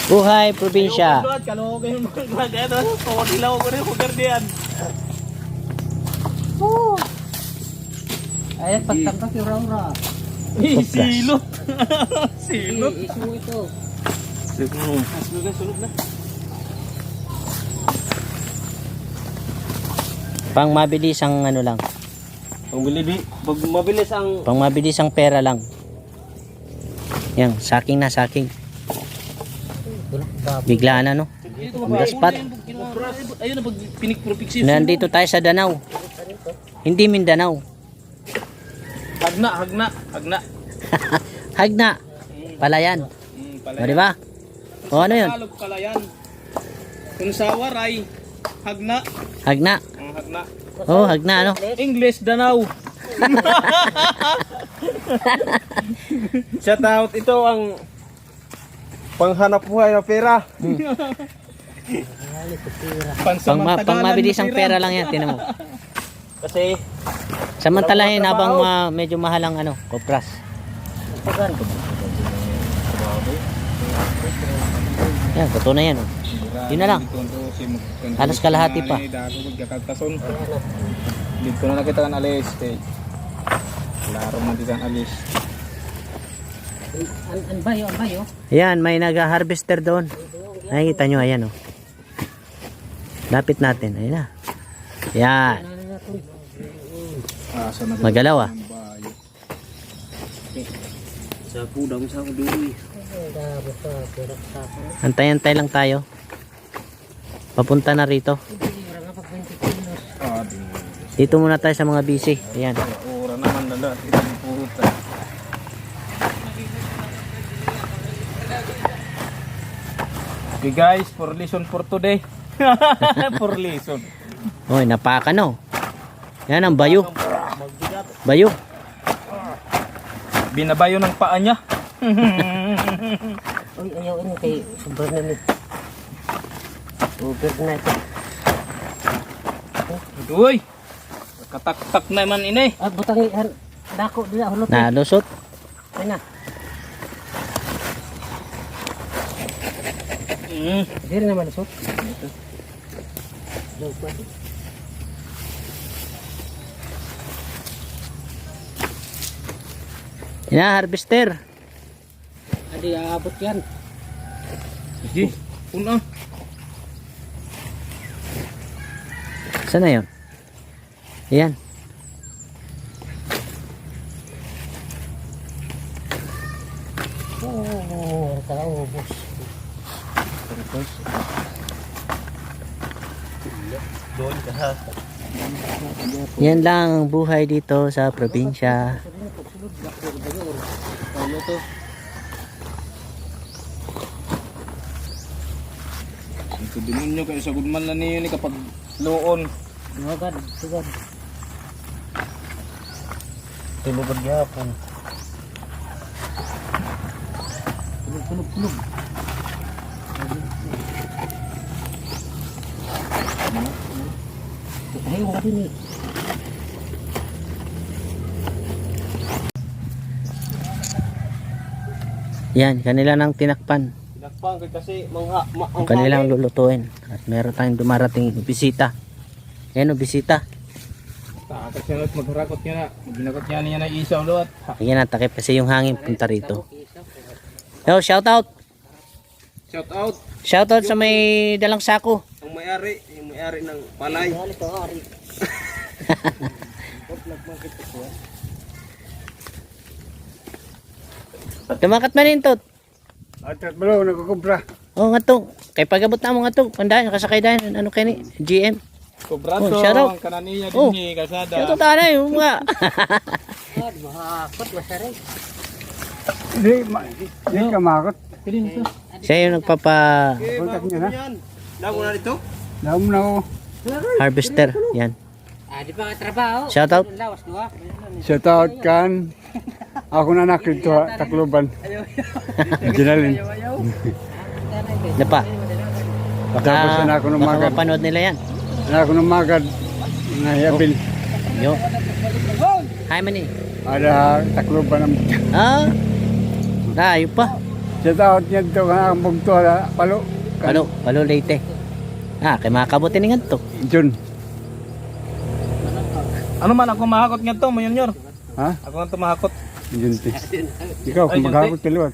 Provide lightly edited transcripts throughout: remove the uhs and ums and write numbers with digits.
Buhay probinsya. Kalau kayo magkagano, o dilaw ko rin kugardian. Oh. Ay, pagtangkas yung raura. Silot. Silot. Isu ito. Sunod na. Pang mabilis ang ano lang. Pag mabilis ang Pang mabilis ang pera lang. Yan, saking na saking. Biglaan na no. On the spot. ayun na pag pinikpropiksi. Nandito tayo sa Danau. Hindi Mindanao. Hagna. Hagna. Palayan. O, di ba? O, ano yun? Tagalog palayan. Kung sa waray, hagna. Hagna. Ang hagna. Oh, hagna ano? English Danau. Shout out, ito ang panghanap buhay na pera. Pang mabilis ang pera lang yan, tinan mo. Kasi Samantalahin habang medyo mahal ang ano, kopras. Yan, totoo na yan. Oh. Yun na lang. Halos kalahati pa. Dito na nakita kan alis. Laro mo dito kan alis. An bayo. Ayan, may nag-harvester doon. Nakikita nyo, ayan oh. Lapit natin, ayun na. Yan. Magalaw ah. Sa pudang sa kuduwi. Antay-antay lang tayo. Papunta na rito. Dito muna tayo sa mga busy. Ayan. Ora naman dala. Ito puruta. Okay guys, for lesson for today. For lesson. Oy, napaka no. Yan ang bayo. Bayo. Binabayo ng paa niya. Uy, ayaw ini kay sobrang lamig. Uber na ito. Uy. Katak-tak naman ini. Ah, butangi dako dila hulot. Nalusot. Ay na. Dire naman lusot. Yan, harvester. Adi aabot yan. Sige. Una. Saan na yun? Ayan. Oh, kaubos. Doon ka ha. Yan lang ang buhay dito sa probinsya. Ano to? Ito demonyo kayo sa gudman na niyo ni kapag loon. Sugad. Tulugod gapon. Tulog. Ay, wala din eh. Yan, kanila nang tinakpan. Tinakpan kasi Ang kanilang lulutuin. At meron tayong dumarating bisita. Ayan o, bisita. Takot siya at magharakot niya na. Ginakot niya na isaw lot. Ayan na, takip kasi yung hangin punta rito. Yo, shout out. Shout out. Shout out sa may dalang sako. Ang may-ari ng palay. Tumakat man rin to. At bro, nagkukumpra. Oh, nga to. Kay pagabot na mo nga to. Pandahan, nakasakay dahil. Ano kayo ni? GM. Kubrato, Oh, shout out. ang kananiya Oh, din ni kalsada. Shout out tanay, yung mga. Mahakot, masarap. Hindi ka makot. Siya yung nagpapa Kontak niya na. Lago na dito? Dahom na ako. harvester. Yan. Ah, di pa trabaho. Shout out. Lawas dua. Shout out kan. Ako na nakito Tacloban. Ginalin. Ano pa? Tapos na ako Baka numagad. mapanood nila yan. Na ako numagad. Nahiyabil. Yo. Hi, mani. Ada Tacloban ang Ah. Layo pa. Shout out niya to nga ang bugto palo. Palo Leyte. Kay makabuti ni ngadto. Jun. Ano man ako mahakot nga to, Mayonyor. Ha? Ako nga tumahakot. Junti. Ikaw kung Junti. maghakot kaliwat.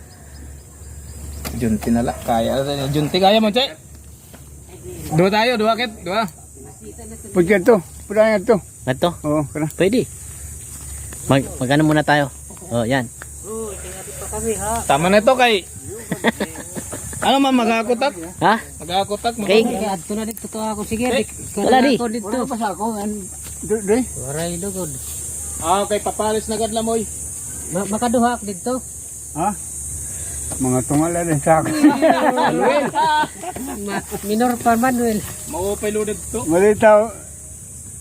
Junti na lang. Kaya. Junti kaya mo, Chay. Dua tayo, dua kit. Dua. Pagka to. Pudang to. Ngadto. Oo, kana. Pwede. Magano muna tayo. Oh, yan. Tama na ito kay. Ano man magakotak? Ha? Magakotak mo. Kay Kaya ato na dito to ako. Sige, wala di. Ako dito. Wala pa sa ako. Doy. Waray lugod. Okay, papalis na gadla mo. Makaduha ako dito. Ha? Mga tungala din sa ako. Minor pa Manuel. Maupay loaded to. Malitaw.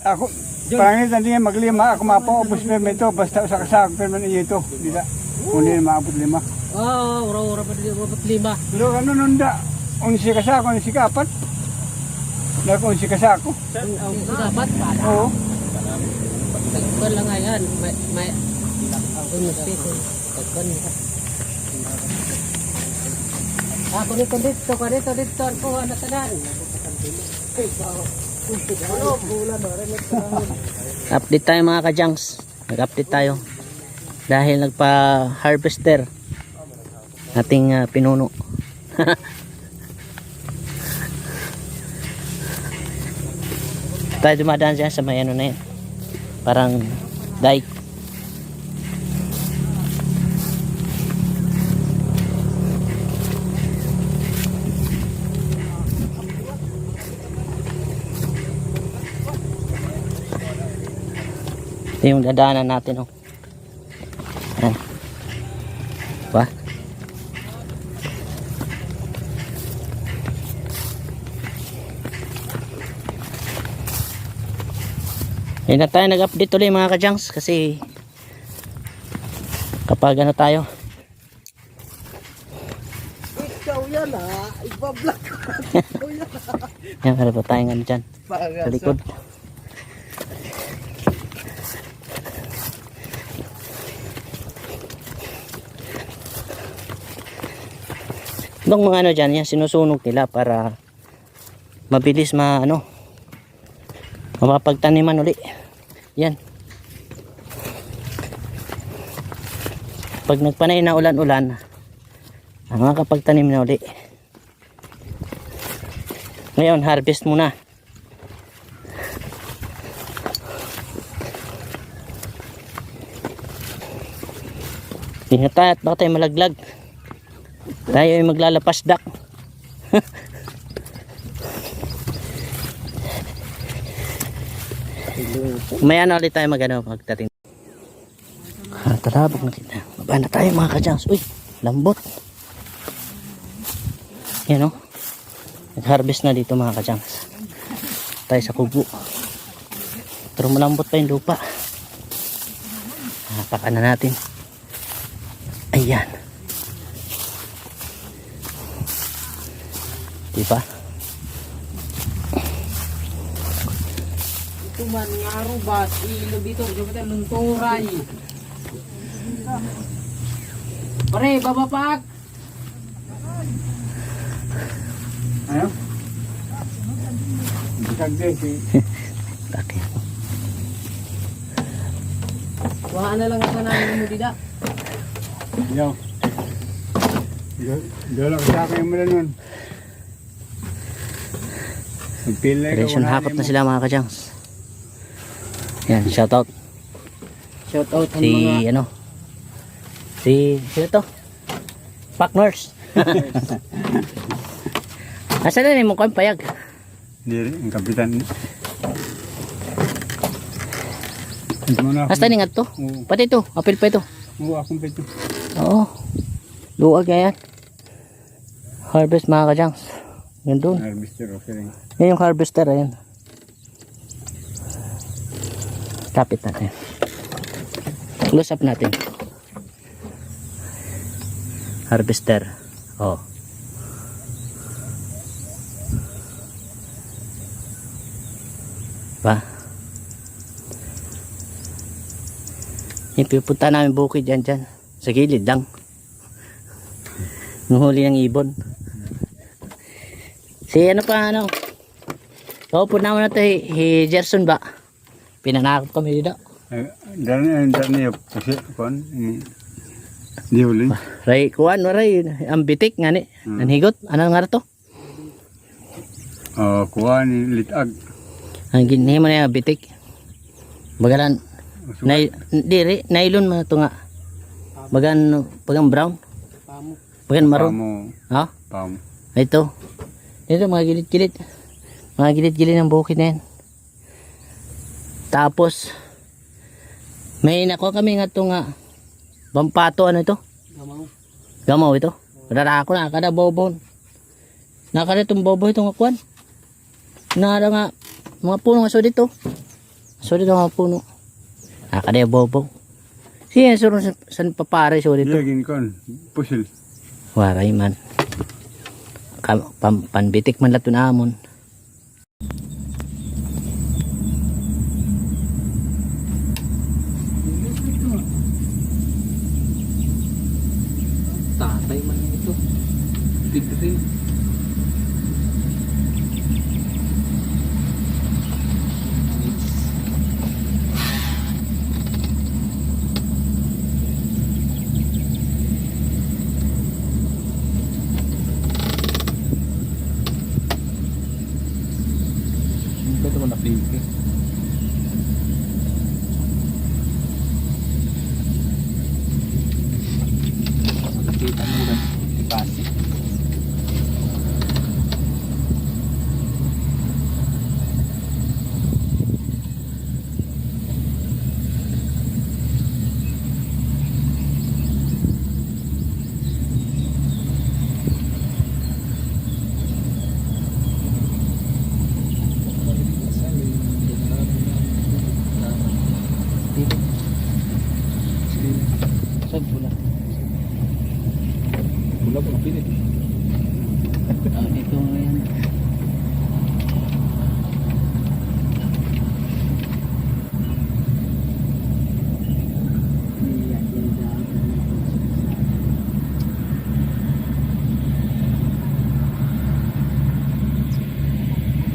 Ako. Pangit na niya maglima. Ako mapaubos na ito. Basta sa kasakot pero man ito. Dila. Kundi na maabot 5. Oo, ura pa dito. Mabot 5. Pero ano nunda? Unsi kasako, unsi kapat. Nako unsi kasako. Ang dapat. Oo. Tagpan lang nga yan. May ako nagpito. Tagpan nila. Ako dito. Ako anak tanan. update tayo mga kajangs. Nag-update tayo. Dahil nagpa-harvester ating pinuno. Tayo dumadaan siya sa may ano na yan. Parang dike. Ito yung dadaanan natin, oh. Yan. Ba? Hindi na tayo nag-update ulit mga kajangs kasi kapag ano tayo Ikaw yan ha. Iba-vlog ko. yan, harap tayo nga dyan sa likod. Itong mga ano dyan, yan sinusunog nila para mabilis mapapagtaniman uli. Yan. Pag nagpanay na ulan-ulan, makakapagtanim na uli. Ngayon, harvest muna. Ingat tayo at baka tayo malaglag. Tayo ay maglalapasdak. Maya na ulit tayo magtating. Talabog na kita. Baba na tayo mga kajangs. Uy, lambot. Yan o. Nag-harvest na dito mga kajangs. Tayo sa kubo. Pero malambot pa yung lupa. Hapakan na natin. Ayan. Diba? Ito man nga rubat. Ilo dito. Diba tayo lunturay. Pare, babapak. Ano? Kagdesi. Taki. Wala na lang ito namin mo dida. Yo. Dala ko sa akin mo na nun. Magpilay ka. Direction hakot na sila mga kajangs. Yan, shoutout. Shout out ang Si mga ano? Sino to? Partners. Asa na ni mo kang payag? Hindi rin, ang kapitan. Ito mo na ako. Hasta ni nga to? Oo. Pati ito, apil pa ito. Oo, akong pito. Oo. Luwag nga yan. Harvest mga kajangs. Gandun. Harvester o siya rin. Yan yung harvester, ayan. Kapit natin. Close up natin. Harvester. Oh. Ba? Ipipunta namin bukid dyan. Sa gilid lang. Nuhuli ng ibon. Si ano pa ano? Kaupo naman na ito Gerson ba? Pinanakot kami dito. Dari yung kasi kon di huli. Ray kuan waray ang bitik nga ni. Nanhigot ano nga to? Kuha ni litag. Ang ginhimo na bitik. Bagalan diri nylon man to nga. Bagan brown. Bagan maroon. Ha? Pamo. Ito. Ito mga gilid-gilid. Mga gilid-gilid ng bukid na yan. Tapos may nakuha kami nga ito nga bampato ano ito? Gamaw ito. Kadara ako na kada bobo. Nakada itong bobo itong akuan. Nara nga mga puno nga so dito. So dito mga puno. Nakada yung bobo. Siya surong san papare so dito. Lagin kon pusil. Waray man. Panbitik man lato na amon. Tatay man ito. Tigrin. Ito mo napili. Nakita mo lang ipasi. Saan pula? Pula po napilit. Dito ngayon.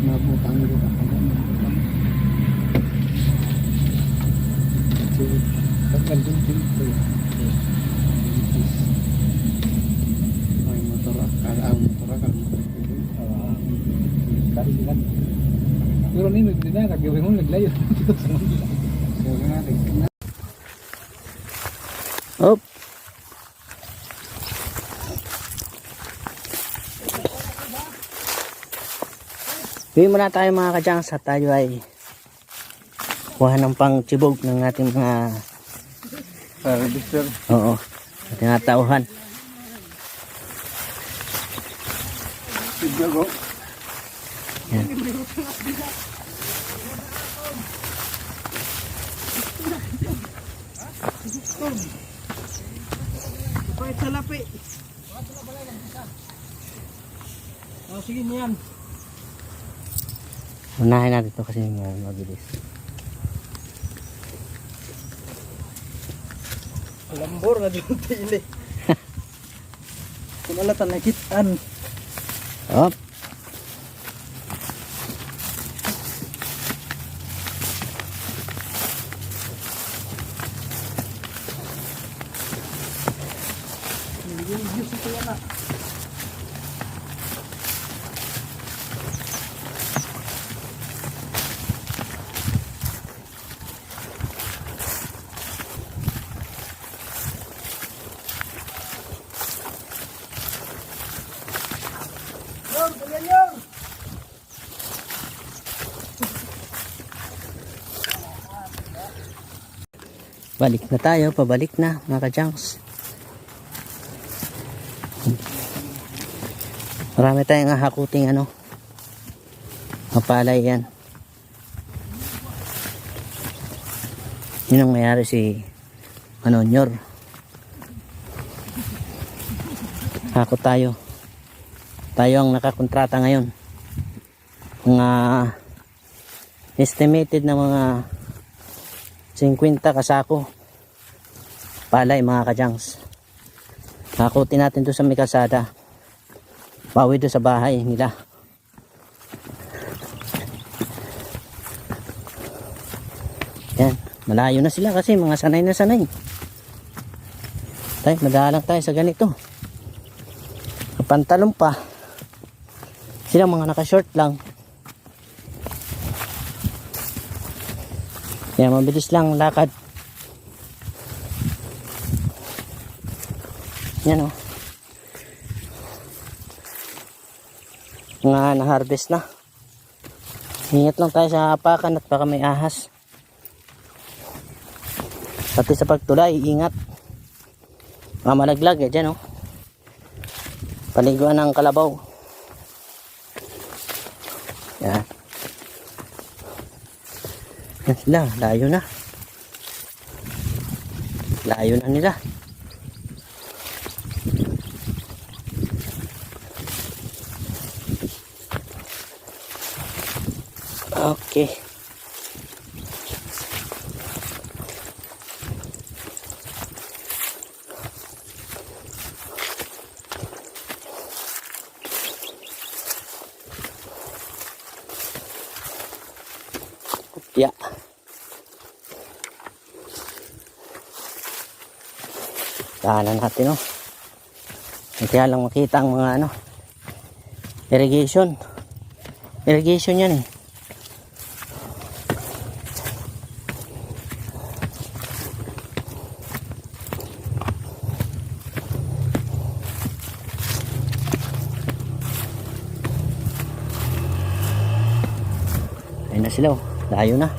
Mabutang dito ako. Pagkan dun dito. Ay motor ang motor kan. Kali kan. Pero ni hindi na kagawin mo naglayo. So nga Op. Bigyan muna tayo mga kadyang sa tayo ay kuha ng pang tibog ng ating mga Harvester. oo, ating mga tauhan. Siguro. Yan. Sige niyan. Unahin natin ito kasi mabilis. Lambor na dito tili. Kunalatan nakitaan. Op. Balik na tayo, pabalik na mga kadyang's. Marami tayong hakuting ano, mapalay yan. Yun ang mayari si Nyor. Hakot tayo. Tayo ang nakakontrata ngayon. Mga estimated na mga 50 kasako palay mga kadyang's. Hakutin natin doon sa may kalsada. Bawi doon sa bahay nila. Yan. Malayo na sila kasi mga sanay na sanay. Tayo, madalang tayo sa ganito. Pantalon pa. Sila mga naka-short lang. Kaya mabilis lang lakad. Yan o. Mga na-harvest na. Ingat lang tayo sa hapakan at baka may ahas. Pati sa pagtulay, ingat. Mamalaglag eh dyan o. Paliguan ng kalabaw. Yan. Yan sila, layo na. Layo na nila. Okay. Ya. Daanan natin, no. Kaya lang makita ang mga ano. Irrigation. Irrigation yan eh. Ayun na sila, oh. Layo na.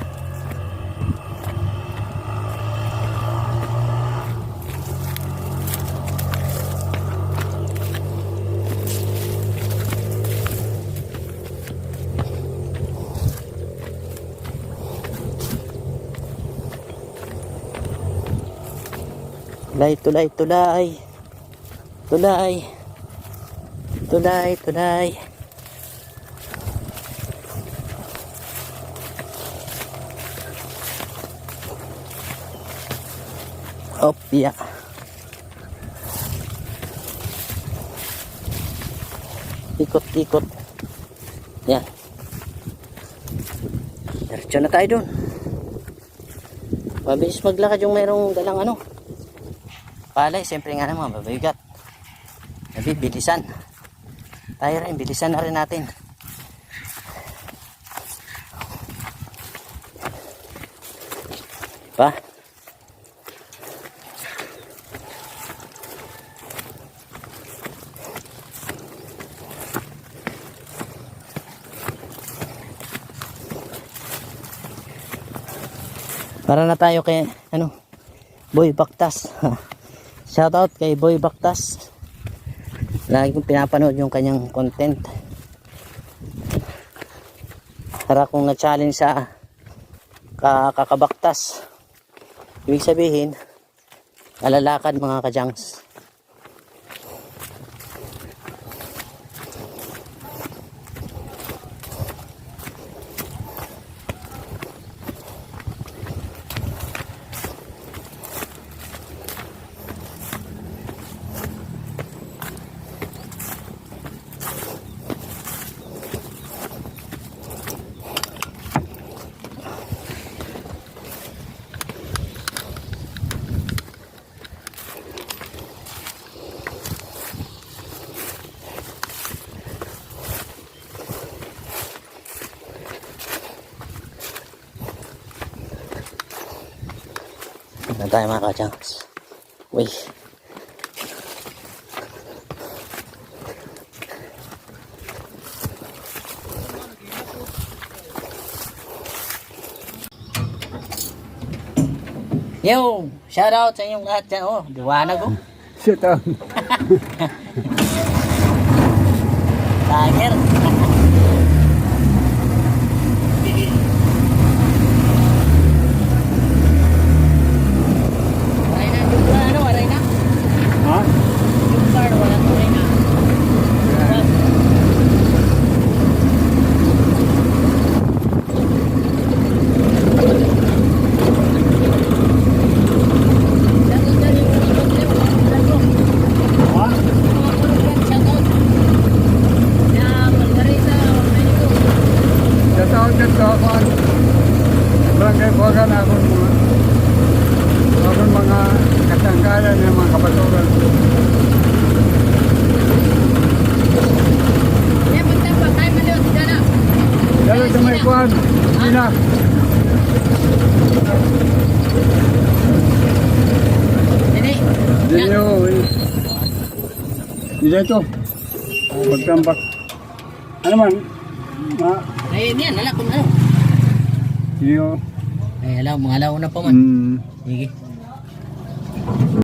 Tulay, tulay, tulay. Tulay. Tulay, tulay. Opya. Ikot-ikot. Yan. Diretso na tayo dun. Mabilis maglakad yung mayroong dalang ano. Palay, siyempre nga naman, mabigat. Nabibilisan. Tayo rin, bilisan na rin natin. Pa? Para na tayo kay ano, Boy Baktas. Shoutout kay Boy Baktas. Lagi kong pinapanood yung kanyang content. Para kung na-challenge sa kakabaktas, ibig sabihin alalakad mga kajangs. Na tayo mga kajangs. Uy. Yo, shout out sa inyong lahat dyan. Oh, liwanag oh. Shut up. Tiger. Ha? Ha? Hindi na. Hindi. Hindi nyo. Hindi ito. Pagtambak. Ano man? Ay, yan. Ala kung ano. Hindi nyo. Ay, alaw. Mga alaw na pa man. Hmm. Sige.